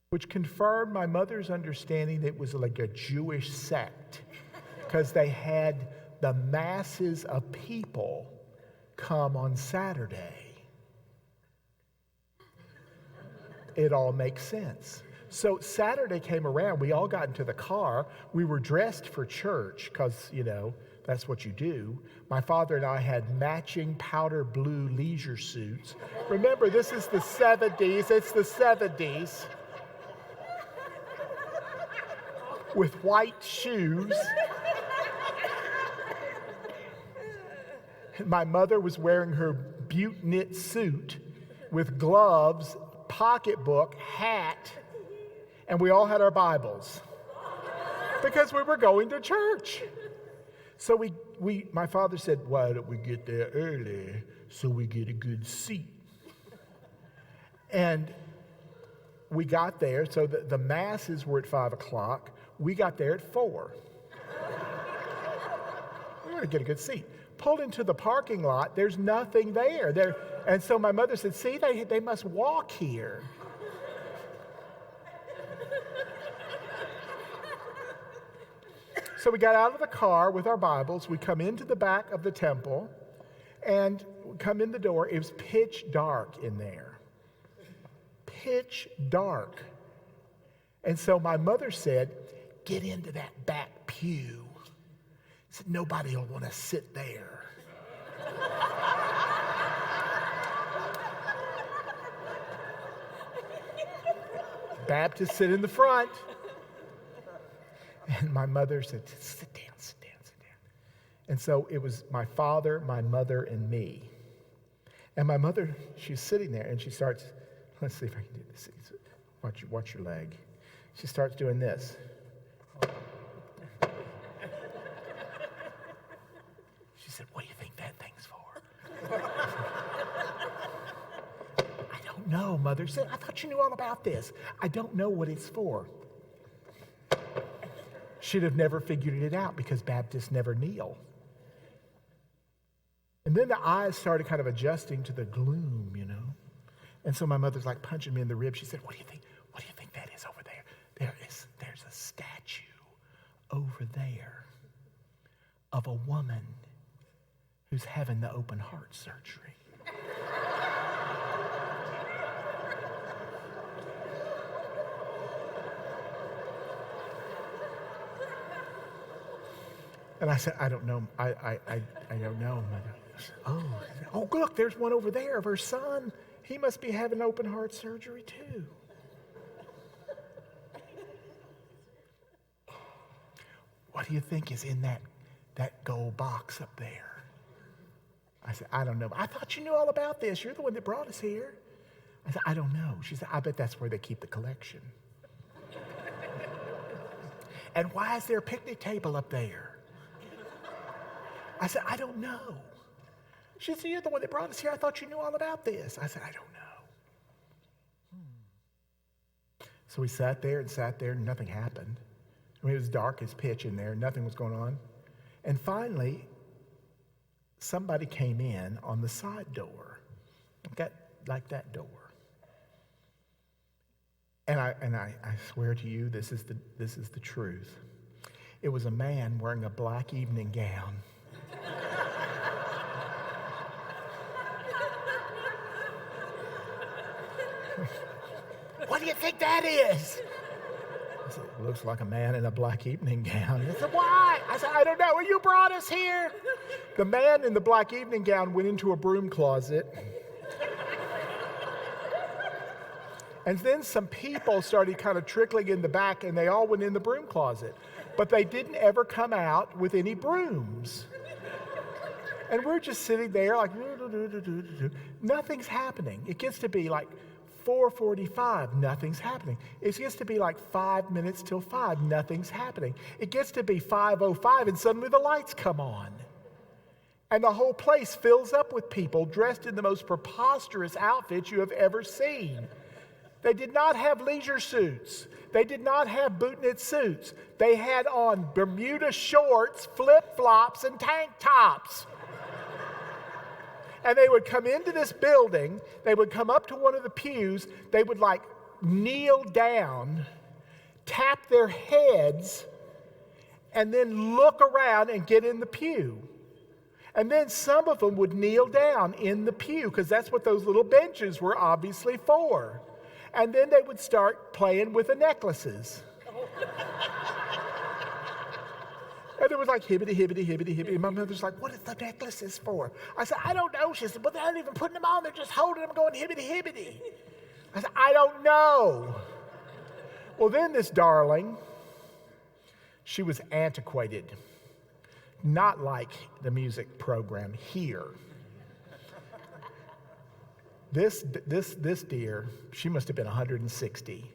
Which confirmed my mother's understanding that it was like a Jewish sect because they had the masses of people come on Saturday. It all makes sense. So Saturday came around. We all got into the car. We were dressed for church because, that's what you do. My father and I had matching powder blue leisure suits. Remember, this is the 70s. It's the 70s. With white shoes. My mother was wearing her butte knit suit with gloves, pocketbook, hat, and we all had our Bibles because we were going to church. So my father said, why don't we get there early so we get a good seat? And we got there, so the masses were at 5 o'clock. We got there at 4. We want to get a good seat. Pulled into the parking lot, there's nothing there. And so my mother said, see, they must walk here. So we got out of the car with our Bibles. We come into the back of the temple and we come in the door. It was pitch dark in there. Pitch dark. And so my mother said, get into that back pew. Said, nobody will want to sit there. Baptists sit in the front. And my mother said, sit down, sit down, sit down. And so it was my father, my mother, and me. And my mother, she's sitting there, and she starts, let's see if I can do this. Watch your leg. She starts doing this. She said, what do you think that thing's for? I don't know, Mother. Said, I thought you knew all about this. I don't know what it's for. Should have never figured it out because Baptists never kneel. And then the eyes started kind of adjusting to the gloom, And so my mother's like punching me in the rib. She said, what do you think? What do you think that is over there? There's a statue over there of a woman who's having the open heart surgery. And I said, I don't know. I don't know, Mother. Oh, look, there's one over there of her son. He must be having open heart surgery too. What do you think is in that gold box up there? I said, I don't know. I thought you knew all about this. You're the one that brought us here. I said, I don't know. She said, I bet that's where they keep the collection. And why is there a picnic table up there? I said, I don't know. She said, you're the one that brought us here. I thought you knew all about this. I said, I don't know. So we sat there and nothing happened. I mean, it was dark as pitch in there. Nothing was going on. And finally, somebody came in on the side door, like that door. And I swear to you, this is the truth. It was a man wearing a black evening gown. What do you think that is? I said, it looks like a man in a black evening gown. I said, why? I said, I don't know. You brought us here. The man in the black evening gown went into a broom closet. And then some people started kind of trickling in the back, and they all went in the broom closet. But they didn't ever come out with any brooms. And we're just sitting there like, nothing's happening. It gets to be like 4:45, nothing's happening. It gets to be like 5 minutes till 5, nothing's happening. It gets to be 5:05, and suddenly the lights come on. And the whole place fills up with people dressed in the most preposterous outfits you have ever seen. They did not have leisure suits. They did not have boot-knit suits. They had on Bermuda shorts, flip-flops, and tank tops. And they would come into this building, they would come up to one of the pews, they would like kneel down, tap their heads, and then look around and get in the pew. And then some of them would kneel down in the pew, because that's what those little benches were obviously for. And then they would start playing with the necklaces. And it was like hibbity, hibbity, hibbity, hibbity. And my mother's like, what are the necklaces for? I said, I don't know. She said, but they're not even putting them on. They're just holding them going hibbity, hibbity. I said, I don't know. Well, then this darling, she was antiquated. Not like the music program here. This dear, she must have been 160.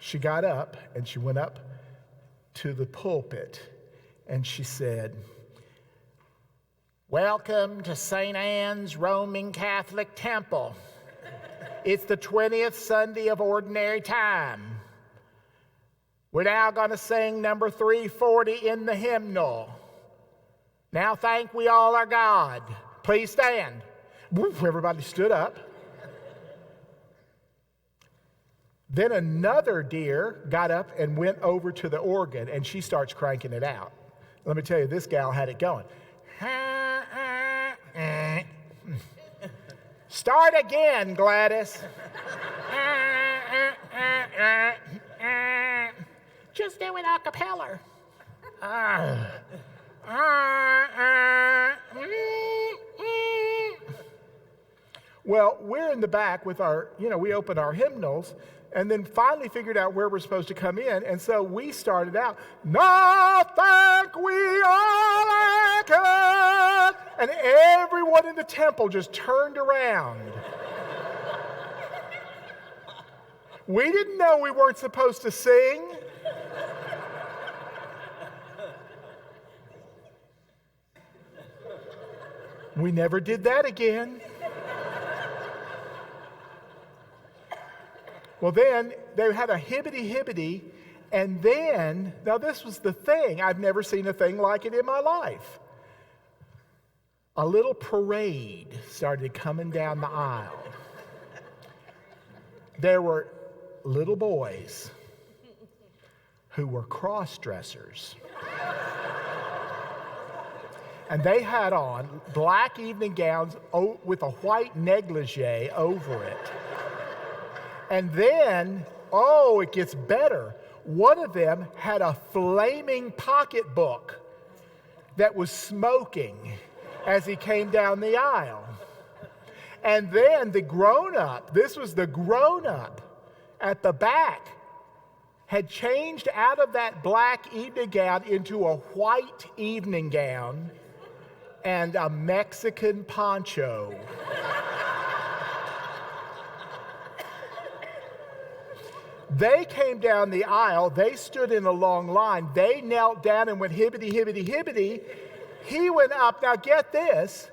She got up and she went up to the pulpit and she said, "Welcome to St. Anne's Roman Catholic Temple. It's the 20th Sunday of Ordinary Time. We're now going to sing number 340 in the hymnal. Now thank we all our God. Please stand." Woof, everybody stood up. Then another dear got up and went over to the organ, and she starts cranking it out. Let me tell you, this gal had it going. Start again, Gladys. Just do it a cappella. Well, we're in the back with our, we open our hymnals, and then finally figured out where we're supposed to come in. And so we started out, "Now thank we all our God." And everyone in the temple just turned around. We didn't know we weren't supposed to sing. We never did that again. Well, then they had a hibbity-hibbity, and then, now this was the thing, I've never seen a thing like it in my life. A little parade started coming down the aisle. There were little boys who were cross-dressers. And they had on black evening gowns with a white negligee over it. And then, it gets better. One of them had a flaming pocketbook that was smoking as he came down the aisle. And then the grown-up, this was the grown-up at the back, had changed out of that black evening gown into a white evening gown and a Mexican poncho. They came down the aisle. They stood in a long line. They knelt down and went hibbity, hibbity, hibbity. He went up. Now get this.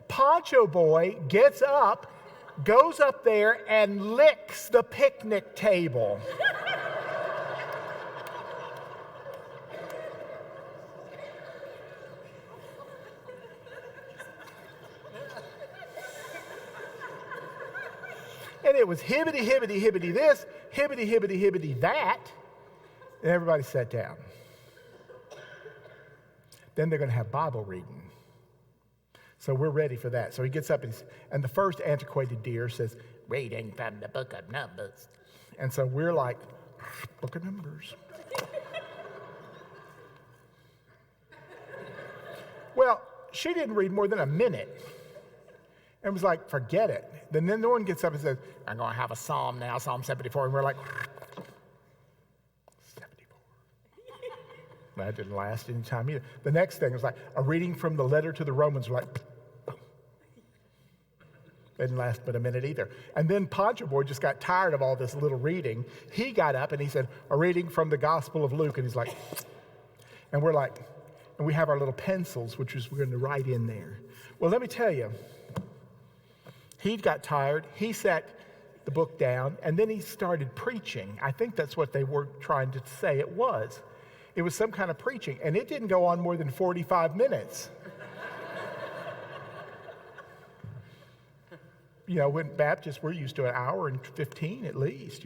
Poncho Boy gets up, goes up there, and licks the picnic table. And it was hibbity, hibbity, hibbity this, hibbity, hibbity, hibbity that. And everybody sat down. Then they're going to have Bible reading. So we're ready for that. So he gets up and the first antiquated dear says, "Reading from the book of Numbers." And so we're like, "Book of Numbers." Well, she didn't read more than a minute. And was like, forget it. Then the one gets up and says, "I'm going to have a psalm now, Psalm 74. And we're like, 74. That didn't last any time either. The next thing was like a reading from the letter to the Romans. We're like, didn't last but a minute either. And then Poncho Boy just got tired of all this little reading. He got up and he said, "A reading from the Gospel of Luke." And he's like, and we're like, and we have our little pencils, which is we're going to write in there. Well, let me tell you, he got tired. He sat the book down, and then he started preaching. I think that's what they were trying to say it was. It was some kind of preaching, and it didn't go on more than 45 minutes. When Baptists, we're used to an hour and 15 at least,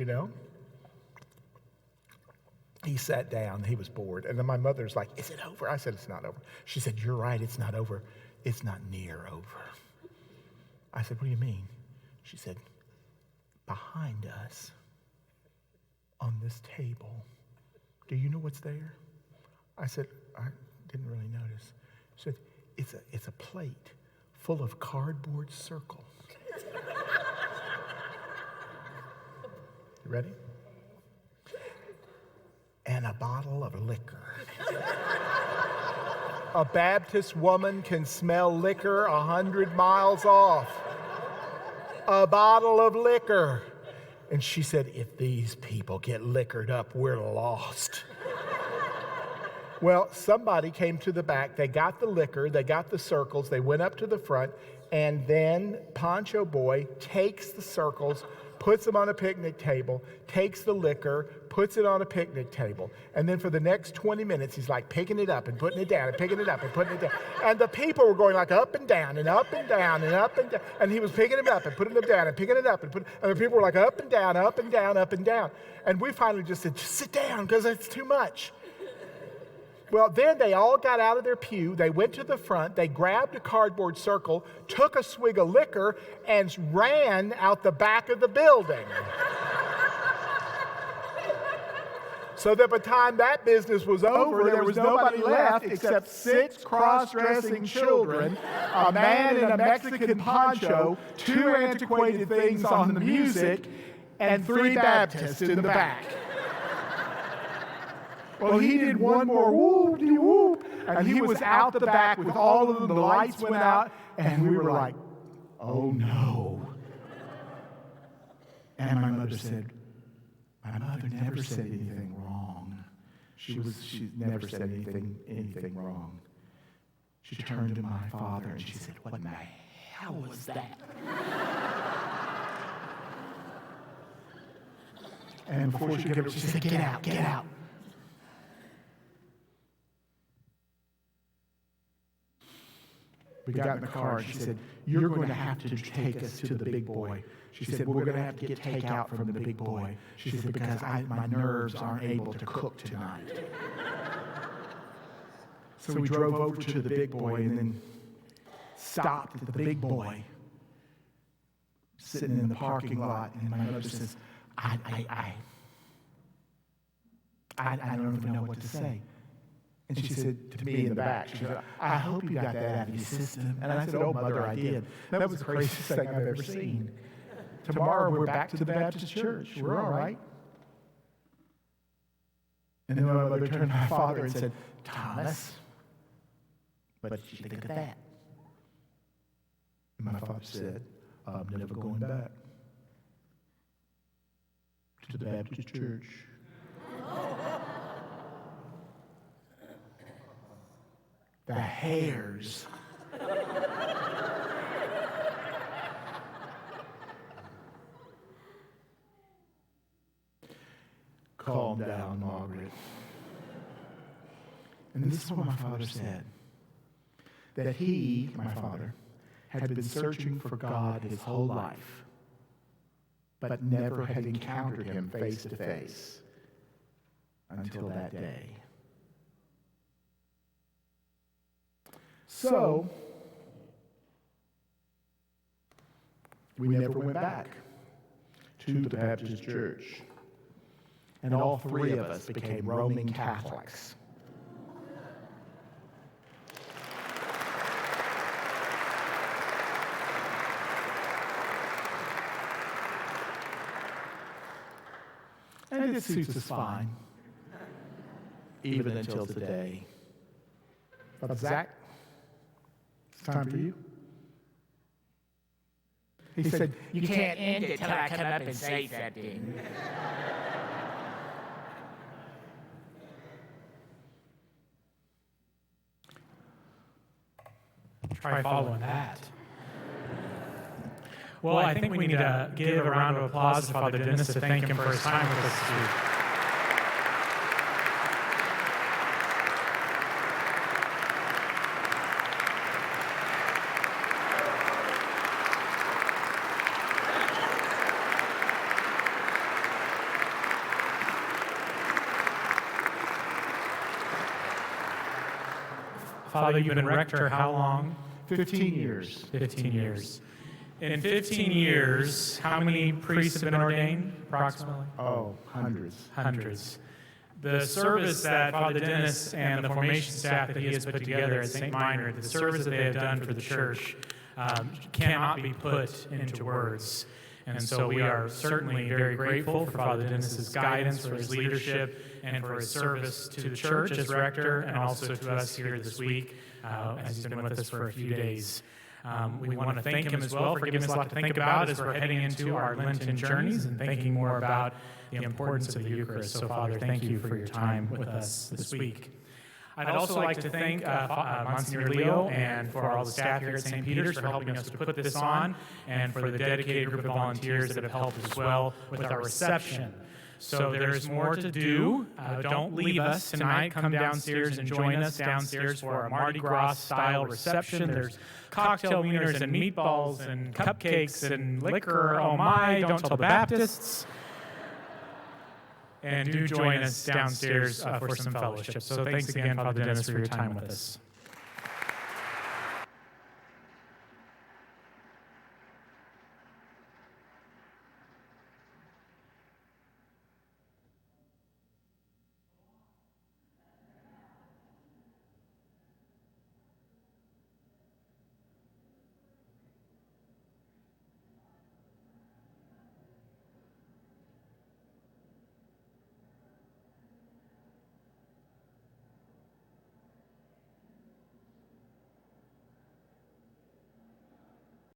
He sat down. He was bored. And then my mother's like, "Is it over?" I said, "It's not over." She said, "You're right. It's not over. It's not near over." I said, "What do you mean?" She said, behind us on this table. Do you know what's there? I said, I didn't really notice. She said, it's a plate full of cardboard circles. You ready? And a bottle of liquor. A Baptist woman can smell liquor 100 miles off. A bottle of liquor. And she said, if these people get liquored up, we're lost. Well, somebody came to the back. They got the liquor. They got the circles. They went up to the front. And then Poncho Boy takes the circles, puts them on a picnic table, takes the liquor, puts it on a picnic table. And then for the next 20 minutes, he's like picking it up and putting it down and picking it up and putting it down. And the people were going like up and down and up and down and up and down. And he was picking them up and putting them down and picking it up. And the people were like up and down, up and down, up and down. And we finally just said, just sit down because it's too much. Well, then they all got out of their pew. They went to the front. They grabbed a cardboard circle, took a swig of liquor, and ran out the back of the building. So that by the time that business was over, there was nobody left except 6 cross-dressing children, a man in a Mexican poncho, 2 antiquated things on the music, and 3 Baptists in the back. Well, he did one more whoop-de-whoop, and he was out the back with all of them. The lights went out, and we were like, oh, no. And my mother said, my mother never said anything wrong. She never said anything wrong. She turned to my father, and she said, what in the hell was that? And before she could get up, she said, get out, get out. We got in the car, and she said, you're going to have to take us to the big boy. She said, we're going to have to get takeout from the big boy. She said, because my nerves aren't able to cook tonight. So we drove over to the big boy and then stopped at the big boy, sitting in the parking lot. And my mother says, I don't even know what to say. And she said to me in the back, she said, I hope you got that out of your system. And I said, oh, Mother, I did. That was the craziest thing I've ever seen. Tomorrow we're back to the Baptist church. We're all right. And then my mother turned to my father and said, Thomas, what did you think of that? And my father said, I'm never going back to the Baptist church. The hairs calm down, Margaret. And this is what my father said, that he, my father, had been searching for God his whole life, but never had encountered him face to face until that day. So, we never went back to the Baptist church. And all 3 of us became Roman Catholics. And it suits us fine, even until today. But Zach, it's time for you. He said, You can't end it till I come up and say something. Try following that. Well, I think we need to give a round of applause to Father Denis to thank him for his time with us this week. Father, you've been rector how long? 15 years. 15 years. In 15 years, how many priests have been ordained, approximately? Oh, hundreds. Hundreds. The service that Father Denis and the formation staff that he has put together at St. Minor, the service that they have done for the church, cannot be put into words. And so we are certainly very grateful for Father Denis's guidance, for his leadership, and for his service to the church as rector, and also to us here this week, as he's been with us for a few days. We want to thank him as well for giving us a lot to think about as we're heading into our Lenten journeys and thinking more about the importance of the Eucharist. So, Father, thank you for your time with us this week. I'd also like to thank Monsignor Leo and for all the staff here at St. Peter's for helping us to put this on, and for the dedicated group of volunteers that have helped as well with our reception. So there's more to do. Don't leave us tonight. Come downstairs and join us downstairs for a Mardi Gras-style reception. There's cocktail wieners and meatballs and cupcakes and liquor. Oh my, don't tell the Baptists. And do join us downstairs for some fellowship. So thanks again, Father Denis, for your time with us.